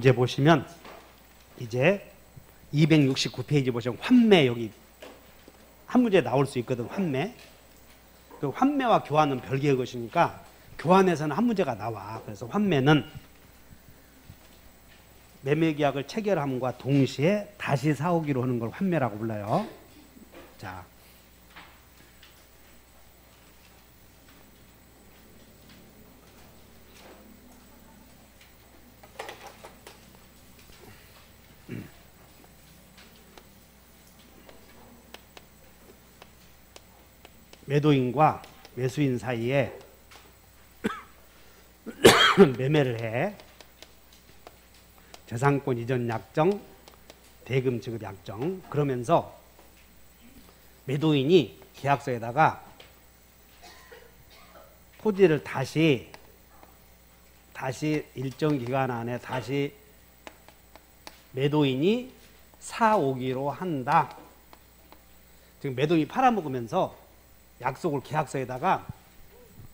교재 보시면 이제 269페이지 보시면 환매 여기 한 문제 나올 수 있거든. 환매. 그 환매와 교환은 별개의 것이니까 교환에서는 한 문제가 나와. 그래서 환매는 매매계약을 체결함과 동시에 다시 사오기로 하는 걸 환매라고 불러요. 자, 매도인과 매수인 사이에 매매를 해. 재산권 이전 약정, 대금 지급 약정. 그러면서 매도인이 계약서에다가 토지를 다시 일정 기간 안에 다시 매도인이 사오기로 한다. 지금 매도인이 팔아먹으면서 약속을 계약서에다가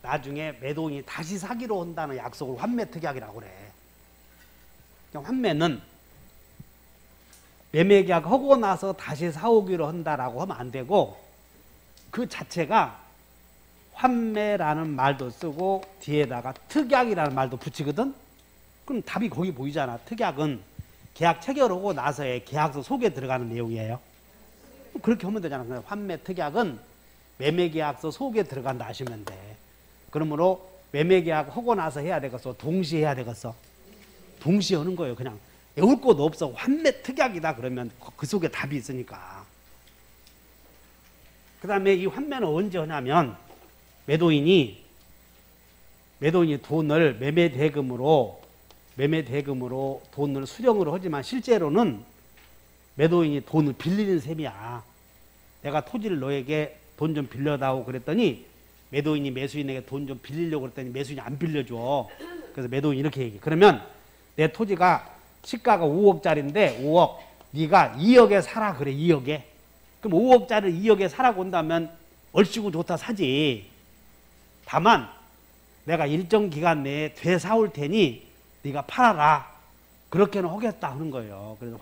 나중에 매도인이 다시 사기로 한다는 약속을 환매특약이라고 그래. 환매는 매매계약 하고 나서 다시 사오기로 한다라고 하면 안 되고 그 자체가 환매라는 말도 쓰고 뒤에다가 특약이라는 말도 붙이거든. 그럼 답이 거기 보이잖아. 특약은 계약 체결하고 나서의 계약서 속에 들어가는 내용이에요. 그렇게 하면 되잖아. 환매특약은 매매계약서 속에 들어간다 하시면 돼. 그러므로 매매계약 하고 나서 해야 되겠어? 동시에 해야 되겠어? 동시에 하는 거예요. 그냥 외울 것도 없어. 환매특약이다 그러면 그 속에 답이 있으니까. 그 다음에 이 환매는 언제 하냐면 매도인이 돈을 매매대금으로 돈을 수령으로 하지만 실제로는 매도인이 돈을 빌리는 셈이야. 내가 토지를 너에게 돈 좀 빌려다오 그랬더니 매도인이 매수인에게 돈 좀 빌리려고 그랬더니 매수인이 안 빌려줘. 그래서 매도인이 이렇게 얘기해. 그러면 내 토지가 시가가 5억짜리인데 5억 네가 2억에 사라 그래. 2억에. 그럼 5억짜리를 2억에 사라고 한다면 얼씨구 좋다 사지. 다만 내가 일정 기간 내에 되사올 테니 네가 팔아라. 그렇게는 하겠다 하는 거예요. 그래서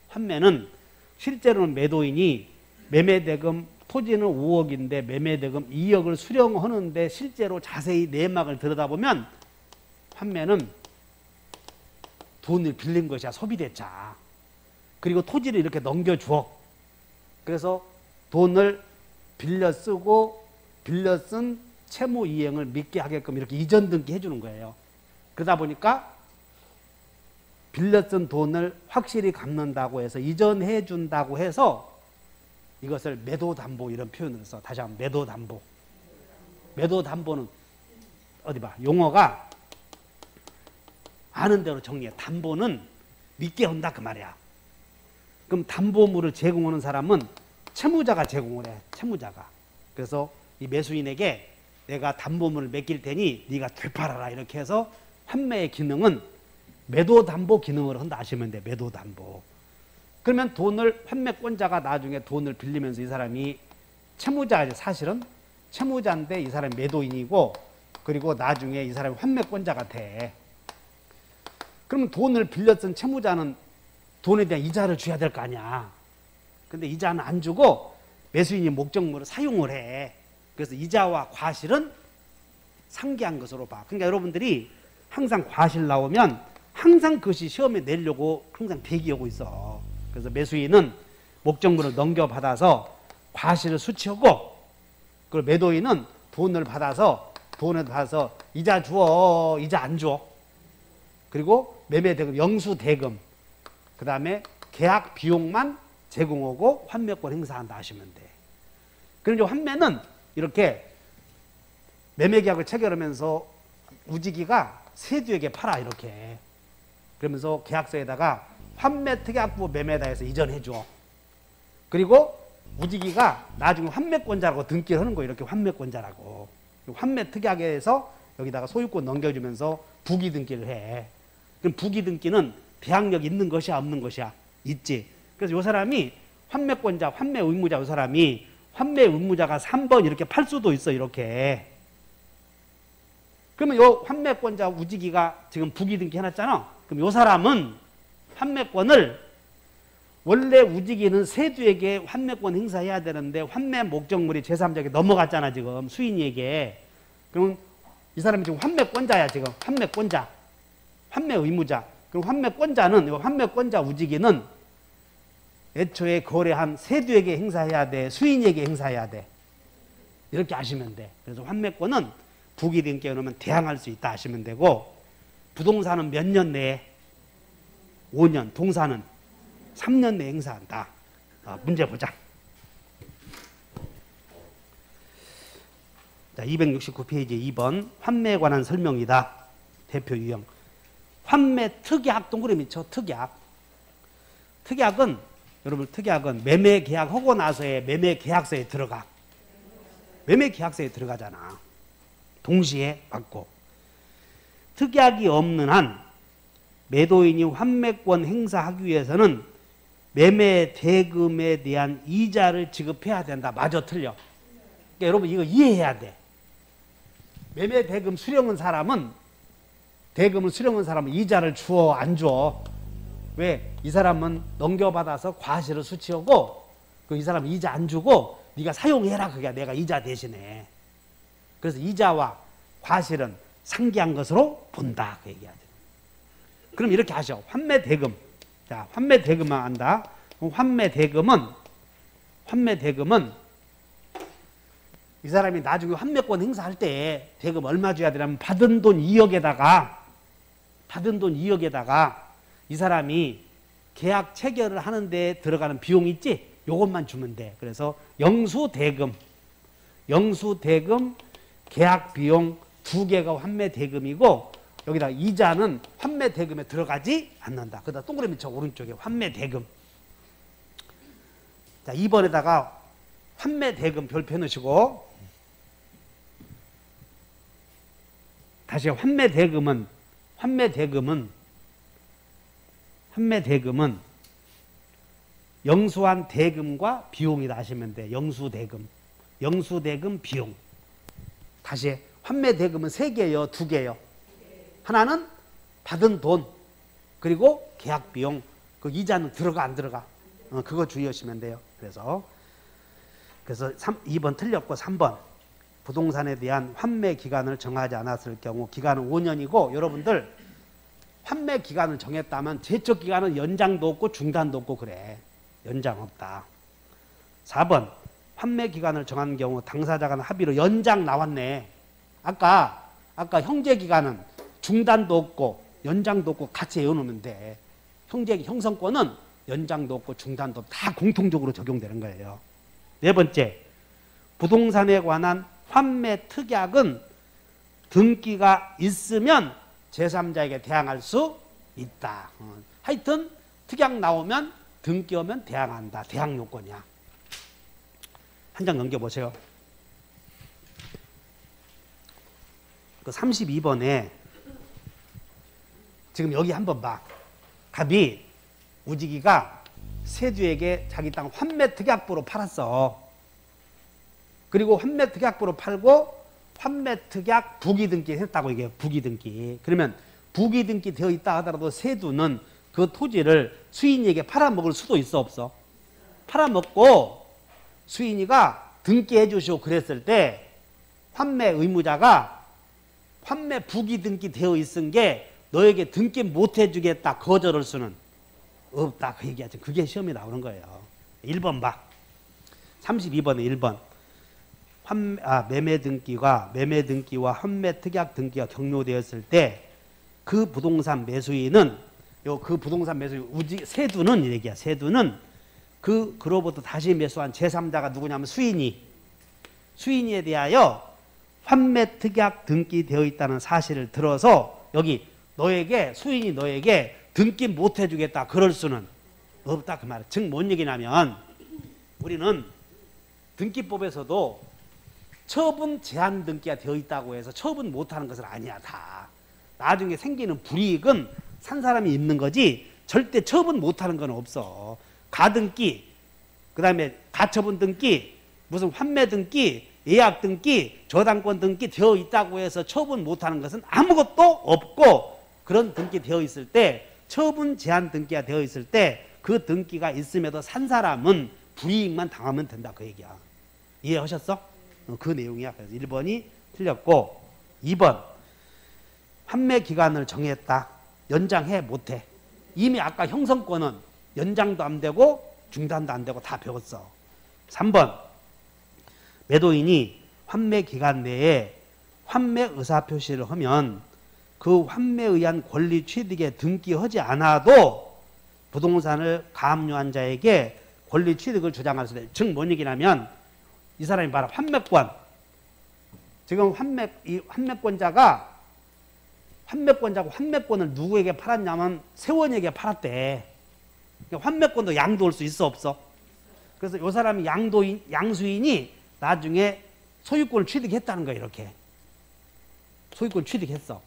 환매는 실제로는 매도인이 매매대금 토지는 5억인데 매매대금 2억을 수령하는데 실제로 자세히 내막을 들여다보면 환매는 돈을 빌린 것이야. 소비대차. 그리고 토지를 이렇게 넘겨주어. 그래서 돈을 빌려 쓰고 빌려 쓴 채무 이행을 믿게 하게끔 이렇게 이전 등기 해주는 거예요. 그러다 보니까 빌려 쓴 돈을 확실히 갚는다고 해서 이전해 준다고 해서 이것을 매도담보 이런 표현을 써. 다시 한번 매도담보. 매도담보는 어디 봐. 용어가 아는 대로 정리해. 담보는 믿게 한다 그 말이야. 그럼 담보물을 제공하는 사람은 채무자가 제공을 해. 채무자가. 그래서 이 매수인에게 내가 담보물을 맡길 테니 네가 되팔아라 이렇게 해서 환매의 기능은 매도담보 기능을 한다 하시면 돼. 매도담보. 그러면 환매권자가 나중에 돈을 빌리면서 이 사람이 채무자가 사실은 채무자인데 이 사람이 매도인이고 그리고 나중에 이 사람이 환매권자가 돼. 그러면 돈을 빌려 쓴 채무자는 돈에 대한 이자를 줘야 될 거 아니야. 근데 이자는 안 주고 매수인이 목적물을 사용을 해. 그래서 이자와 과실은 상기한 것으로 봐. 그러니까 여러분들이 항상 과실 나오면 항상 그것이 시험에 내려고 항상 대기하고 있어. 그래서 매수인은 목적물을 넘겨받아서 과실을 수취하고 그리고 매도인은 돈을 받아서 이자 주어 이자 안 줘. 그리고 매매대금 영수대금 그 다음에 계약 비용만 제공하고 환매권 행사한다 하시면 돼. 그럼 이제 환매는 이렇게 매매계약을 체결하면서 우지기가 세주에게 팔아 이렇게. 그러면서 계약서에다가 환매특약부 매매다 해서 이전해줘. 그리고 우지기가 나중에 환매권자라고 등기를 하는 거예요. 이렇게 환매권자라고. 환매특약에서 여기다가 소유권 넘겨주면서 부기 등기를 해. 그럼 부기 등기는 대항력 있는 것이야 없는 것이야? 있지. 그래서 이 사람이 환매권자, 환매의무자 이 사람이 환매의무자가 3번 이렇게 팔 수도 있어. 이렇게. 그러면 이 환매권자 우지기가 지금 부기 등기 해놨잖아. 그럼 요 사람은 환매권을 원래 우직이는 세두에게 환매권 행사해야 되는데 환매 목적물이 제3자에게 넘어갔잖아 지금 수인이에게. 그럼 이 사람이 지금 환매권자야 지금. 환매권자, 환매 의무자. 그럼 환매권자는 요 환매권자 우직이는 애초에 거래한 세두에게 행사해야 돼, 수인에게 행사해야 돼. 이렇게 아시면 돼. 그래서 환매권은 부기 등기에 놓으면 대항할 수 있다 하시면 되고, 부동산은 몇 년 내에? 5년, 동사는 3년 내에 행사한다. 문제 보자. 자, 269페이지 2번 환매에 관한 설명이다. 대표 유형. 환매 특약 동그라미 쳐. 특약. 특약은 여러분 특약은 매매 계약하고 나서의 매매 계약서에 들어가. 매매 계약서에 들어가잖아. 동시에 받고. 특약이 없는 한 매도인이 환매권 행사하기 위해서는 매매 대금에 대한 이자를 지급해야 된다. 맞아 틀려? 그러니까 여러분 이거 이해해야 돼. 매매 대금 수령한 사람은 대금을 수령한 사람은 이자를 주어 안 줘? 왜? 이 사람은 넘겨받아서 과실을 수취하고 그 이 사람은 이자 안 주고 네가 사용해라. 그게 내가 이자 대신에. 그래서 이자와 과실은 상기한 것으로 본다. 그 얘기하죠. 그럼 이렇게 하셔. 환매 대금. 자, 환매 대금만 안다. 그럼 환매 대금은 이 사람이 나중에 환매권 행사할 때 대금 얼마 줘야 되냐면 받은 돈 2억에다가 이 사람이 계약 체결을 하는데 들어가는 비용 있지? 요것만 주면 돼. 그래서 영수대금, 계약 비용 두 개가 환매 대금이고 여기다 이자는 환매 대금에 들어가지 않는다. 그러다 동그라미 쳐 오른쪽에 환매 대금. 자, 2번에다가 환매 대금 별표 넣으시고 다시 환매 대금은 영수한 대금과 비용이다 하시면 돼. 영수대금 비용. 다시 환매 대금은 3개요, 2개요? 하나는 받은 돈, 그리고 계약 비용. 그 이자는 들어가 안 들어가? 그거 주의하시면 돼요. 그래서 2번 틀렸고 3번. 부동산에 대한 환매 기간을 정하지 않았을 경우 기간은 5년이고 여러분들 환매 기간을 정했다면 제척 기간은 연장도 없고 중단도 없고 그래. 연장 없다. 4번. 환매 기간을 정한 경우 당사자 간 합의로 연장 나왔네. 아까 형제 기간은 중단도 없고 연장도 없고 같이 외워놓으면 돼. 형성권은 연장도 없고 중단도 없고 다 공통적으로 적용되는 거예요. 4번째. 부동산에 관한 환매 특약은 등기가 있으면 제3자에게 대항할 수 있다. 하여튼 특약 나오면 등기 오면 대항한다. 대항 요건이야. 한 장 넘겨보세요. 그 32번에 지금 여기 한번 봐. 갑이 우직이가 세두에게 자기 땅 환매 특약부로 팔았어. 그리고 환매 특약부로 팔고 환매 특약 부기등기 했다고 이게 부기등기. 그러면 부기등기 되어 있다 하더라도 세두는 그 토지를 수인에게 팔아먹을 수도 있어 없어? 팔아먹고 수인이가 등기해 주시오 그랬을 때 환매 의무자가 환매 부기등기 되어 있은 게 너에게 등기 못 해주겠다 거절할 수는 없다. 그 얘기하죠. 그게 시험에 나오는 거예요. 1번 봐. 32번에 1번. 매매 등기와 환매 특약 등기가 격려되었을 때 그 부동산 매수인은 세두는 이 얘기야. 세두는 그로부터 다시 매수한 제3자가 누구냐면 수인이에 대하여 환매 특약 등기되어 있다는 사실을 들어서 여기 수인이 너에게 등기 못 해주겠다 그럴 수는 없다 그 말이야. 즉 뭔 얘기냐면 우리는 등기법에서도 처분 제한 등기가 되어 있다고 해서 처분 못하는 것은 아니야. 다 나중에 생기는 불이익은 산 사람이 있는 거지 절대 처분 못하는 건 없어. 가등기, 그 다음에 가처분 등기, 무슨 환매 등기, 예약 등기, 저당권 등기 되어 있다고 해서 처분 못하는 것은 아무것도 없고 그런 등기 되어 있을 때, 처분 제한 등기가 되어 있을 때 그 등기가 있음에도 산 사람은 불이익만 당하면 된다 그 얘기야. 이해하셨어? 그 내용이야. 그래서 1번이 틀렸고, 2번 환매 기간을 정했다. 연장해 못해. 이미 아까 형성권은 연장도 안 되고 중단도 안 되고 다 배웠어. 3번 매도인이 환매 기간 내에 환매 의사표시를 하면 그 환매에 의한 권리 취득에 등기하지 않아도 부동산을 가압류한 자에게 권리 취득을 주장할 수 있다. 즉 뭔 얘기냐면 이 사람이 봐라. 환매권. 지금 환매권자가 환매권을 누구에게 팔았냐면 세원에게 팔았대. 그러니까 환매권도 양도할 수 있어 없어? 그래서 이 사람이 양수인이 나중에 소유권을 취득했다는 거야. 이렇게 소유권 취득했어.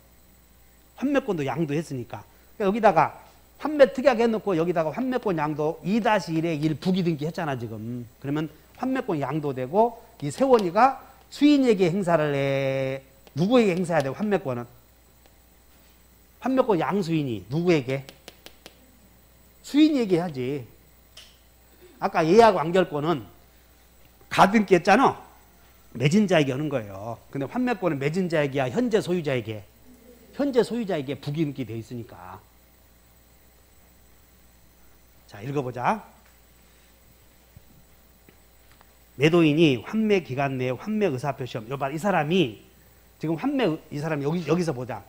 환매권도 양도했으니까. 그러니까 여기다가 환매 특약 해놓고 여기다가 환매권 양도 2-1에 1 부기 등기 했잖아 지금. 그러면 환매권 양도되고 이 세원이가 수인에게 행사를 해. 누구에게 행사해야 돼? 환매권은 환매권 양수인이 누구에게? 수인에게 하지. 아까 예약 완결권은 가등기 했잖아. 매진자에게 하는 거예요. 근데 환매권은 매진자에게야 현재 소유자에게. 현재 소유자에게 부기 등기 돼 있으니까. 자, 읽어보자. 매도인이 환매 기간 내에 환매 의사표시험. 여봐, 이 사람이 지금 이 사람이 여기서 보자.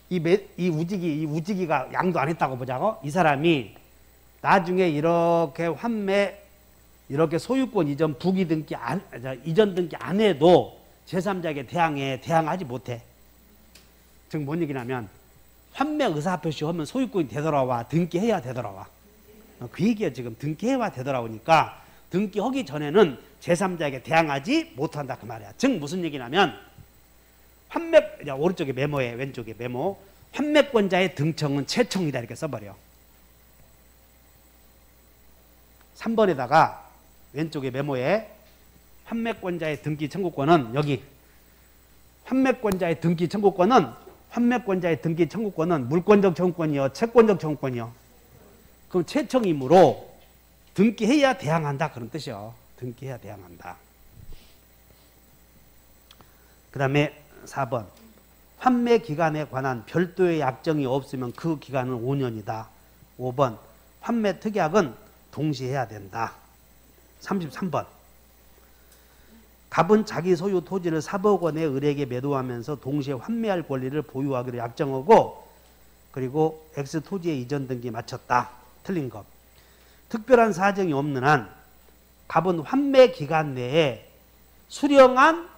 이 우지기가 양도 안 했다고 보자고. 이 사람이 나중에 이렇게 이렇게 소유권 이전 부기 등기 이전 등기 안 해도 제3자에게 대항하지 못해. 즉 뭔 얘기냐면 환매 의사표시 하면 소유권이 되돌아와. 등기해야 되돌아와. 그 얘기야. 지금 등기해야 되돌아오니까 등기하기 전에는 제3자에게 대항하지 못한다 그 말이야. 즉 무슨 얘기냐면 오른쪽에 메모에 왼쪽에 메모. 환매권자의 등청은 채청이다 이렇게 써버려. 3번에다가 왼쪽에 메모에 환매권자의 등기 청구권은 여기 환매권자의 등기 청구권은 물권적 청구권이요 채권적 청구권이요. 그럼 채청이므로 등기해야 대항한다 그런 뜻이요. 등기해야 대항한다. 그 다음에 4번 환매 기간에 관한 별도의 약정이 없으면 그 기간은 5년이다. 5번 환매 특약은 동시해야 된다. 33번 갑은 자기 소유 토지를 4억 원의 을에게 매도하면서 동시에 환매할 권리를 보유하기로 약정하고 그리고 X 토지의 이전 등기 마쳤다. 틀린 것. 특별한 사정이 없는 한 갑은 환매 기간 내에 수령한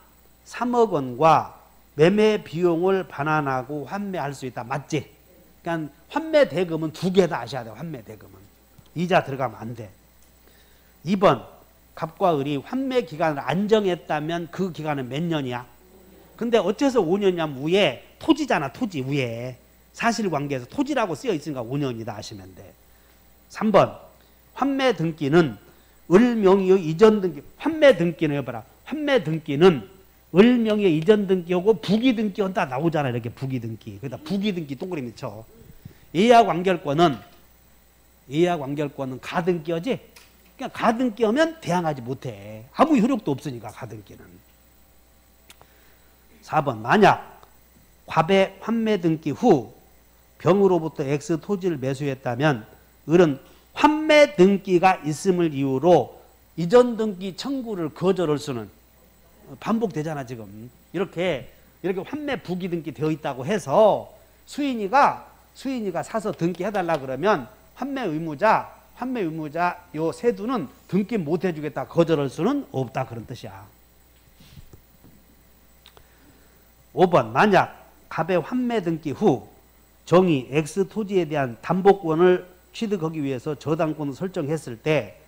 3억 원과 매매 비용을 반환하고 환매할 수 있다. 맞지? 그러니까 환매 대금은 두 개 다 아셔야 돼요. 환매 대금은. 이자 들어가면 안 돼. 2번 갑과 을이 환매 기간을 안정했다면 그 기간은 몇 년이야? 근데 어째서 5년이냐면 위에 토지잖아. 토지 위에. 사실관계에서 토지라고 쓰여 있으니까 5년이다 하시면 돼. 3번 환매 등기는 을 명의의 이전 등기. 환매 등기는 해봐라. 환매 등기는 을 명의의 이전 등기하고 부기 등기 한다 나오잖아. 이렇게 부기 등기. 그러다 부기 등기 동그라미 쳐. 예약 완결권은 가등기하지. 그러니까 가등기하면 대항하지 못해. 아무 효력도 없으니까 가등기는. 4번 만약 갑의 환매 등기 후 병으로부터 X 토지를 매수했다면 을은 환매 등기가 있음을 이유로 이전 등기 청구를 거절할 수는 반복되잖아 지금. 이렇게 환매 부기 등기 되어 있다고 해서 수인이가 사서 등기해달라 그러면 환매 의무자 요 세두는 등기 못 해주겠다 거절할 수는 없다 그런 뜻이야. 5번 만약 갑의 환매 등기 후 정의 X 토지에 대한 담보권을 취득하기 위해서 저당권을 설정했을 때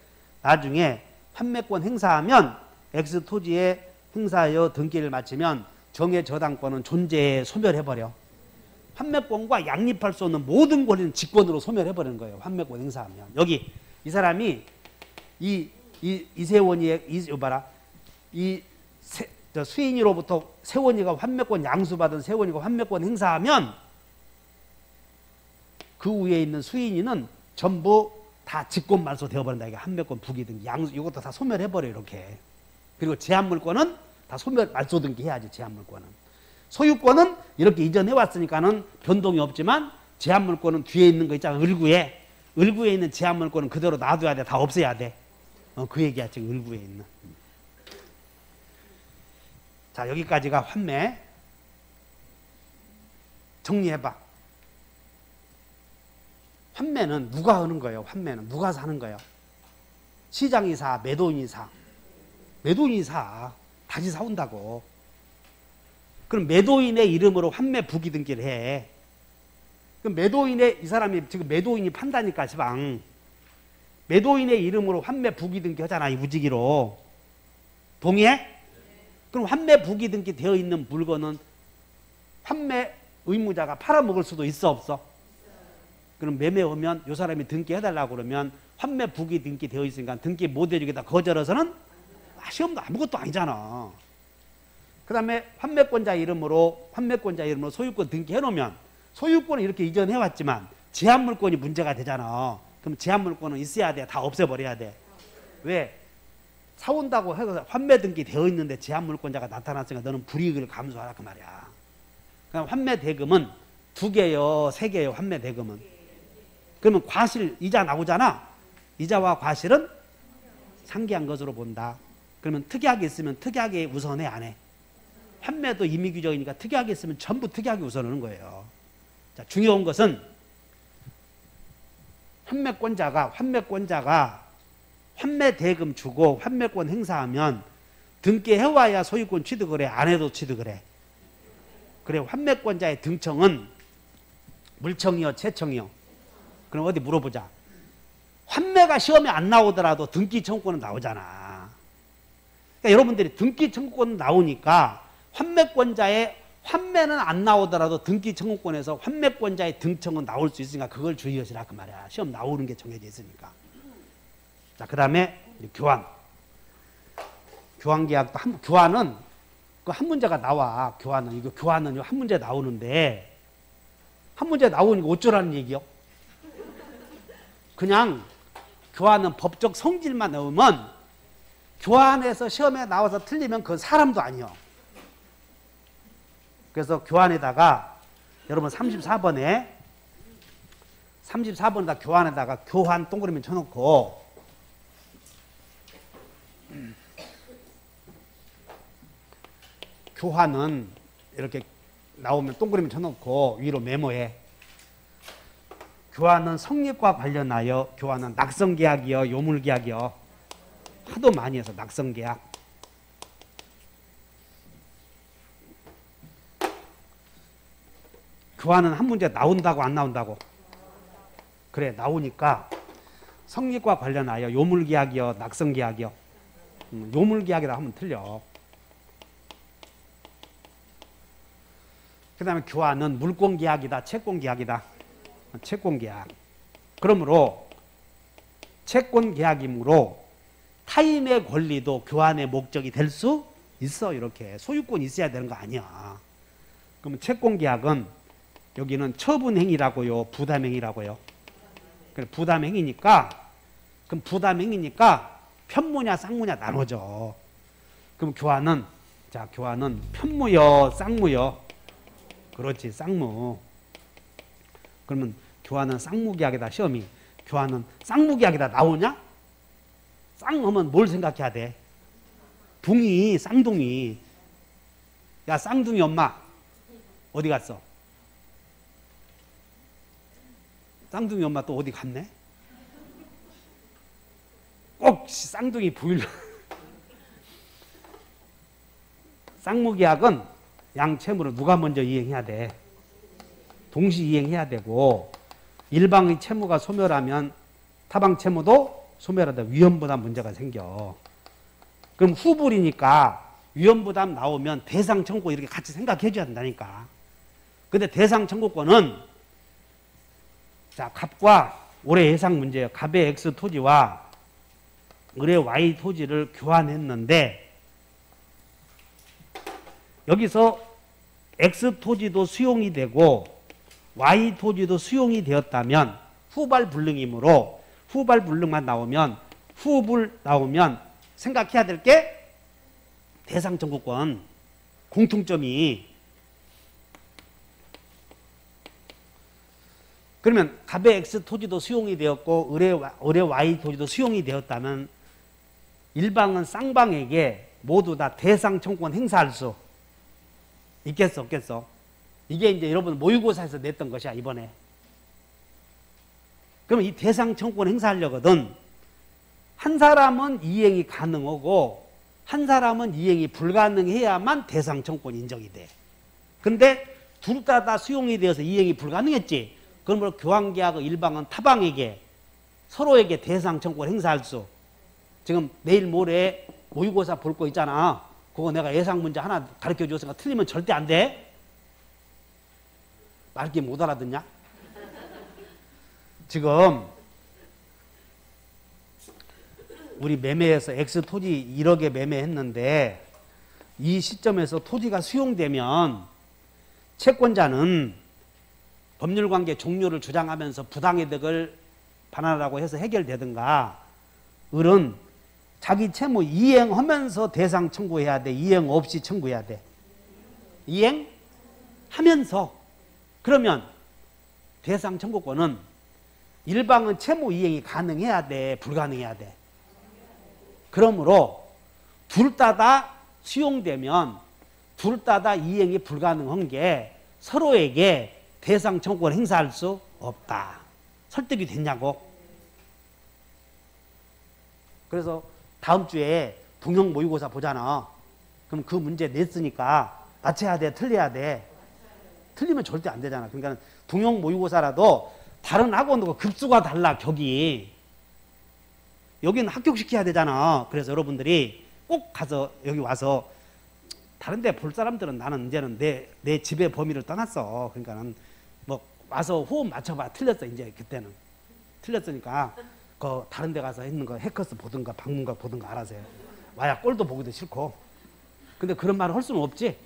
나중에 환매권 행사하면 X 토지에 행사하여 등기를 마치면 정의 저당권은 존재에 소멸해버려. 환매권과 양립할 수 없는 모든 권리는 직권으로 소멸해버리는 거예요. 환매권 행사하면. 여기 이 사람이 이세원이의 수인이로부터 세원이가 환매권 양수받은 세원이가 환매권 행사하면 그 위에 있는 수인이는 전부 다 직권 말소 되어버린다. 이게 한매권 부기등기 이것도 다 소멸해버려 이렇게. 그리고 제한물권은 다 소멸 말소 등기 해야지. 제한물권은 소유권은 이렇게 이전해 왔으니까는 변동이 없지만 제한물권은 뒤에 있는 거 있잖아. 을구에 있는 제한물권은 그대로 놔둬야 돼. 다 없애야 돼. 그 얘기야 지금 을구에 있는. 자, 여기까지가 환매. 정리해봐. 환매는 누가 하는 거예요? 환매는 누가 사는 거예요? 시장이 사, 매도인이 사. 매도인이 사. 다시 사온다고. 그럼 매도인의 이름으로 환매 부기 등기를 해. 그럼 매도인의 이 사람이 지금 매도인이 판다니까 시방. 매도인의 이름으로 환매 부기 등기 하잖아. 이 우지기로. 동의해? 그럼 환매 부기 등기 되어 있는 물건은 환매 의무자가 팔아먹을 수도 있어 없어? 그럼 매매하면 이 사람이 등기해달라고 그러면 환매 부기 등기 되어 있으니까 등기 못 해주겠다 거절해서는 시험도 아무것도 아니잖아. 그 다음에 환매권자 이름으로 소유권 등기해놓으면 소유권은 이렇게 이전해왔지만 제한물권이 문제가 되잖아. 그럼 제한물권은 있어야 돼. 다 없애버려야 돼. 왜? 사온다고 해서 환매 등기 되어 있는데 제한물권자가 나타났으니까 너는 불이익을 감수하라 그 말이야. 그럼 환매 대금은 2개요, 3개요. 환매 대금은. 그러면 과실 이자 나오잖아. 이자와 과실은 상기한 것으로 본다. 그러면 특이하게 있으면 특이하게 우선해 안 해? 환매도 임의규정이니까 특이하게 있으면 전부 특이하게 우선하는 거예요. 자, 중요한 것은 환매권자가 환매 대금 주고 환매권 행사하면 등기해와야 소유권 취득을 해. 안 해도 취득을 해. 그래, 환매권자의 등청은 물청이요, 채청이요? 그럼 어디 물어보자. 환매가 시험에 안 나오더라도 등기 청구권은 나오잖아. 그러니까 여러분들이 등기 청구권 나오니까 환매권자의 환매는 안 나오더라도 등기 청구권에서 환매권자의 등청은 나올 수 있으니까 그걸 주의하시라 그 말이야. 시험 나오는 게 정해져 있으니까. 자, 그 다음에 교환. 교환계약도 교환은 그 한 문제가 나와. 교환은 한 문제 나오는데 한 문제 나오니까 어쩌라는 얘기요? 그냥 교환은 법적 성질만 넣으면 교환에서 시험에 나와서 틀리면 그건 사람도 아니요. 그래서 교환에다가 여러분 34번에다 교환에다가 교환 동그라미 쳐놓고 교환은 이렇게 나오면 동그라미 쳐놓고 위로 메모해. 교환은 성립과 관련하여 교환은 낙성계약이요, 요물계약이요. 하도 많이 해서 낙성계약. 교환은 한 문제 나온다고 안 나온다고? 그래, 나오니까 성립과 관련하여 요물계약이요, 낙성계약이요. 요물계약이라 하면 틀려. 그 다음에 교환은 물권계약이다, 채권계약이다. 채권계약. 그러므로 채권계약이므로 타인의 권리도 교환의 목적이 될 수 있어. 이렇게 소유권이 있어야 되는 거 아니야. 그러면 채권계약은 여기는 처분행위라고요, 부담행위라고요? 그래, 부담행위니까 그럼 부담행위니까 편무냐 쌍무냐 나눠져. 그럼 교환은 편무요, 쌍무요? 그렇지, 쌍무. 그러면 교환은 쌍무계약이다. 시험이 교환은 쌍무계약이다 나오냐? 쌍하면 뭘 생각해야 돼? 둥이, 쌍둥이. 야, 쌍둥이 엄마 어디 갔어? 쌍둥이 엄마 또 어디 갔네? 꼭 쌍둥이 보이려. 쌍무계약은 양채무를 누가 먼저 이행해야 돼? 동시 이행해야 되고 일방의 채무가 소멸하면 타방 채무도 소멸하다 위험부담 문제가 생겨. 그럼 후불이니까 위험부담 나오면 대상 청구 이렇게 같이 생각해 줘야 된다니까. 근데 대상 청구권은 자, 갑과 올해 예상 문제예요. 갑의 X 토지와 을의 Y 토지를 교환했는데 여기서 X 토지도 수용이 되고 Y 토지도 수용이 되었다면 후발 불능이므로 후발 불능만 나오면 후불 나오면 생각해야 될 게 대상 청구권 공통점이 그러면 갑의 X 토지도 수용이 되었고 을의 Y 토지도 수용이 되었다면 일방은 쌍방에게 모두 다 대상 청구권 행사할 수 있겠어 없겠어? 이게 이제 여러분 모의고사에서 냈던 것이야 이번에. 그러면 이 대상 청구권 행사하려거든 한 사람은 이행이 가능하고 한 사람은 이행이 불가능해야만 대상 청구권이 인정이 돼. 근데 둘 다 수용이 되어서 이행이 불가능했지. 그러므로 교환계약의 일방은 타방에게 서로에게 대상 청구권 행사할 수. 지금 내일 모레 모의고사 볼 거 있잖아. 그거 내가 예상 문제 하나 가르쳐 줬으니까 틀리면 절대 안 돼. 말기 못 알아듣냐? 지금 우리 매매에서 X 토지 1억에 매매했는데 이 시점에서 토지가 수용되면 채권자는 법률관계 종료를 주장하면서 부당이득을 반환하라고 해서 해결되든가 을은 자기 채무 이행하면서 대상 청구해야 돼. 이행 없이 청구해야 돼. 이행하면서. 그러면 대상 청구권은 일방은 채무 이행이 가능해야 돼. 불가능해야 돼. 그러므로 둘 다 수용되면 둘 다 이행이 불가능한 게 서로에게 대상 청구권 행사할 수 없다. 설득이 됐냐고. 그래서 다음 주에 동형 모의고사 보잖아. 그럼 그 문제 냈으니까 맞춰야 돼, 틀려야 돼. 틀리면 절대 안 되잖아. 그러니까 동형 모의고사라도 다른 학원하고 급수가 달라, 격이. 여기는 합격시켜야 되잖아. 그래서 여러분들이 꼭 가서 여기 와서 다른 데 볼 사람들은 나는 이제는 내 집의 범위를 떠났어. 그러니까는 뭐 와서 호흡 맞춰봐. 틀렸어. 이제 그때는. 틀렸으니까 그 다른 데 가서 있는 거 해커스 보든가 방문각 보든가 알아서 해. 와야 꼴도 보기도 싫고. 근데 그런 말을 할 수는 없지.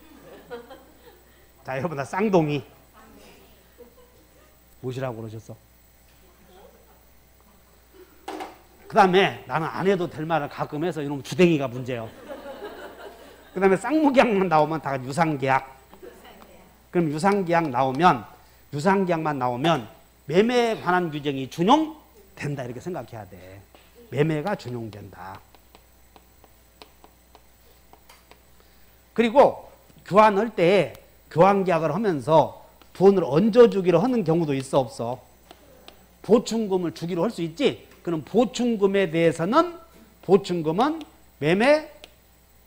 자, 여러분 나 쌍둥이. 무엇이라고 그러셨어? 그 다음에 나는 안 해도 될 말을 가끔 해서 이놈 주댕이가 문제예요. 그 다음에 쌍무계약만 나오면 다 유상계약. 그럼 유상계약만 나오면 매매에 관한 규정이 준용된다 이렇게 생각해야 돼. 매매가 준용된다. 그리고 교환할 때 교환계약을 하면서 돈을 얹어주기로 하는 경우도 있어 없어? 보충금을 주기로 할 수 있지? 그럼 보충금에 대해서는 보충금은 매매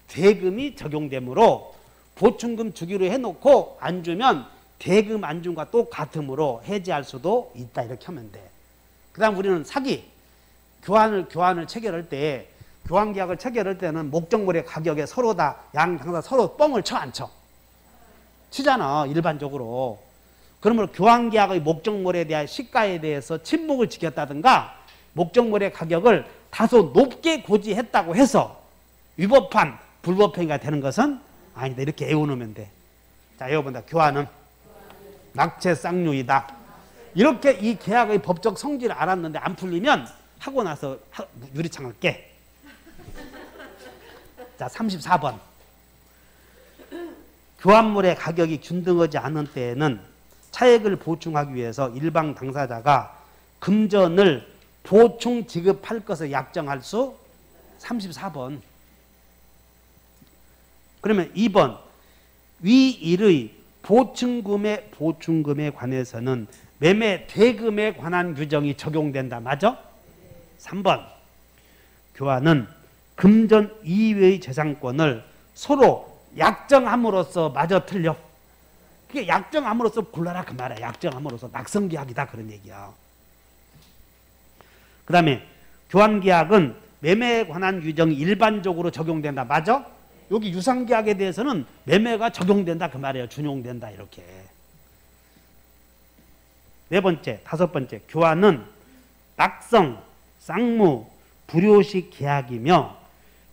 대금이 적용되므로 보충금 주기로 해놓고 안 주면 대금 안 준 것과 똑같으므로 해지할 수도 있다 이렇게 하면 돼. 그 다음 우리는 사기 교환을 체결할 때 교환계약을 체결할 때는 목적물의 가격에 서로 다 양 당사 서로 뻥을 쳐 안 쳐? 치잖아 일반적으로. 그러면 교환계약의 목적물에 대한 시가에 대해서 침묵을 지켰다든가 목적물의 가격을 다소 높게 고지했다고 해서 위법한 불법행위가 되는 것은 아니다. 이렇게 외워놓으면 돼. 자, 여러분들 교환은 낙체 쌍류이다. 이렇게 이 계약의 법적 성질을 알았는데 안 풀리면 하고 나서 유리창을 깨. 자, 34번. 교환물의 가격이 균등하지 않은 때에는 차액을 보충하기 위해서 일방 당사자가 금전을 보충 지급할 것을 약정할 수 34번. 그러면 2번. 위 일의 보충금에 관해서는 매매 대금에 관한 규정이 적용된다. 맞아? 3번. 교환은 금전 이외의 재산권을 서로 약정함으로써 맞아 틀려? 그게 약정함으로써 곤란하 그 말이야. 약정함으로써 낙성계약이다 그런 얘기야. 그 다음에 교환계약은 매매에 관한 규정이 일반적으로 적용된다. 맞아? 여기 유상계약에 대해서는 매매가 적용된다 그 말이에요. 준용된다 이렇게. 네 번째, 다섯 번째. 교환은 낙성, 쌍무, 불효식 계약이며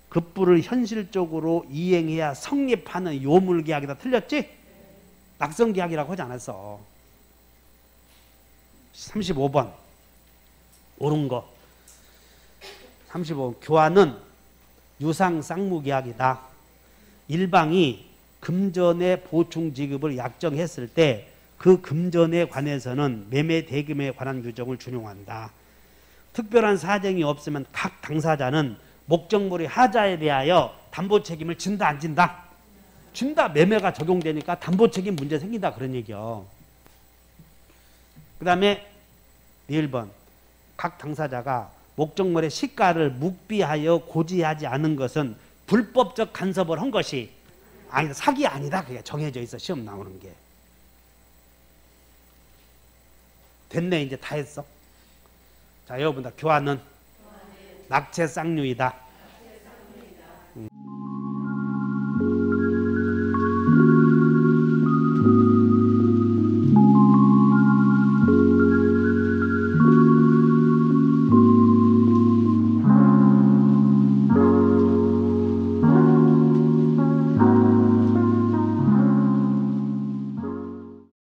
급부를 현실적으로 이행해야 성립하는 요물계약이다. 틀렸지? 낙성계약이라고 하지 않았어. 35번 옳은 거. 35번 교환은 유상 쌍무계약이다. 일방이 금전의 보충 지급을 약정했을 때 그 금전에 관해서는 매매 대금에 관한 규정을 준용한다. 특별한 사정이 없으면 각 당사자는 목적물의 하자에 대하여 담보 책임을 진다 안 진다? 진다. 매매가 적용되니까 담보 책임 문제 생긴다 그런 얘기요. 그 다음에 1번 각 당사자가 목적물의 시가를 묵비하여 고지하지 않은 것은 불법적 간섭을 한 것이 아니다. 사기 아니다. 그게 정해져 있어. 시험 나오는 게. 됐네. 이제 다 했어. 자, 여러분들 교환은 낙체 쌍류이다.